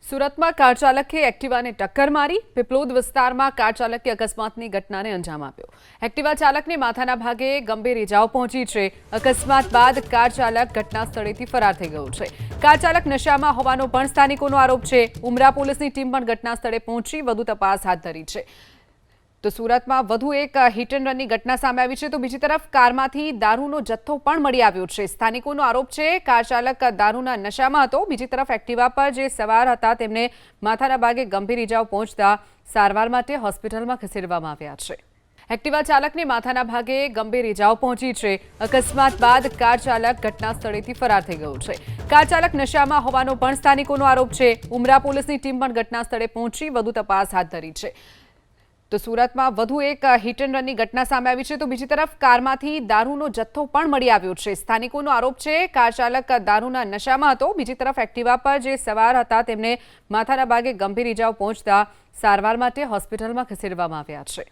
સુરતમાં કાર ચાલકે એક્ટિવાને ટક્કર મારી પીપલોદ વિસ્તારમાં કાર ચાલકે અકસ્માતની ઘટનાને અંજામ આપ્યો। એક્ટિવા ચાલકને માથાના ભાગે ગંભીર ઇજાઓ પહોંચી છે। અકસ્માત બાદ કાર ચાલક ઘટના સ્થળેથી ફરાર થઈ ગયો છે। કાર ચાલક નશામાં હોવાનો પણ સ્થાનિકોનો આરોપ છે। ઉમરા પોલીસની ટીમ પણ ઘટના સ્થળે પહોંચી વધુ તપાસ હાથ ધરી છે। તો સુરતમાં વધુ એક હિટ એન્ડ રનની ઘટના સામે આવી છે। તો બીજી તરફ કારમાંથી દારૂનો જથ્થો પણ મળી આવ્યો છે। સ્થાનિકોનો આરોપ છે કાર ચાલક દારૂના નશામાં હતો। બીજી તરફ એક્ટિવા પર જે સવાર હતા તેમને માથાના ભાગે ગંભીર ઇજાઓ પહોંચતા સારવાર માટે હોસ્પિટલમાં ખસેડવામાં આવ્યા છે। એક્ટિવા ચાલકને માથાના ભાગે ગંભીર ઇજાઓ પહોંચી છે। અકસ્માત બાદ કાર ચાલક ઘટના સ્થળેથી ફરાર થઈ ગયો છે। કાર ચાલક નશામાં હોવાનો પણ સ્થાનિકોનો આરોપ છે। ઉમરા પોલીસની ટીમ પણ ઘટના સ્થળે પહોંચી વધુ તપાસ હાથ ધરી છે। તો સુરતમાં વધુ એક હિટ એન્ડ રનની ઘટના સામે આવી છે। તો બીજી તરફ કારમાંથી દારૂનો જથ્થો પણ મળી આવ્યો છે। સ્થાનિકોનો આરોપ છે કાર ચાલક દારૂના નશામાં હતો। બીજી તરફ એક્ટિવા પર જે સવાર હતા તેમને માથાના ભાગે ગંભીર ઇજાઓ પહોંચતા સારવાર માટે હોસ્પિટલમાં ખસેડવામાં આવ્યા છે।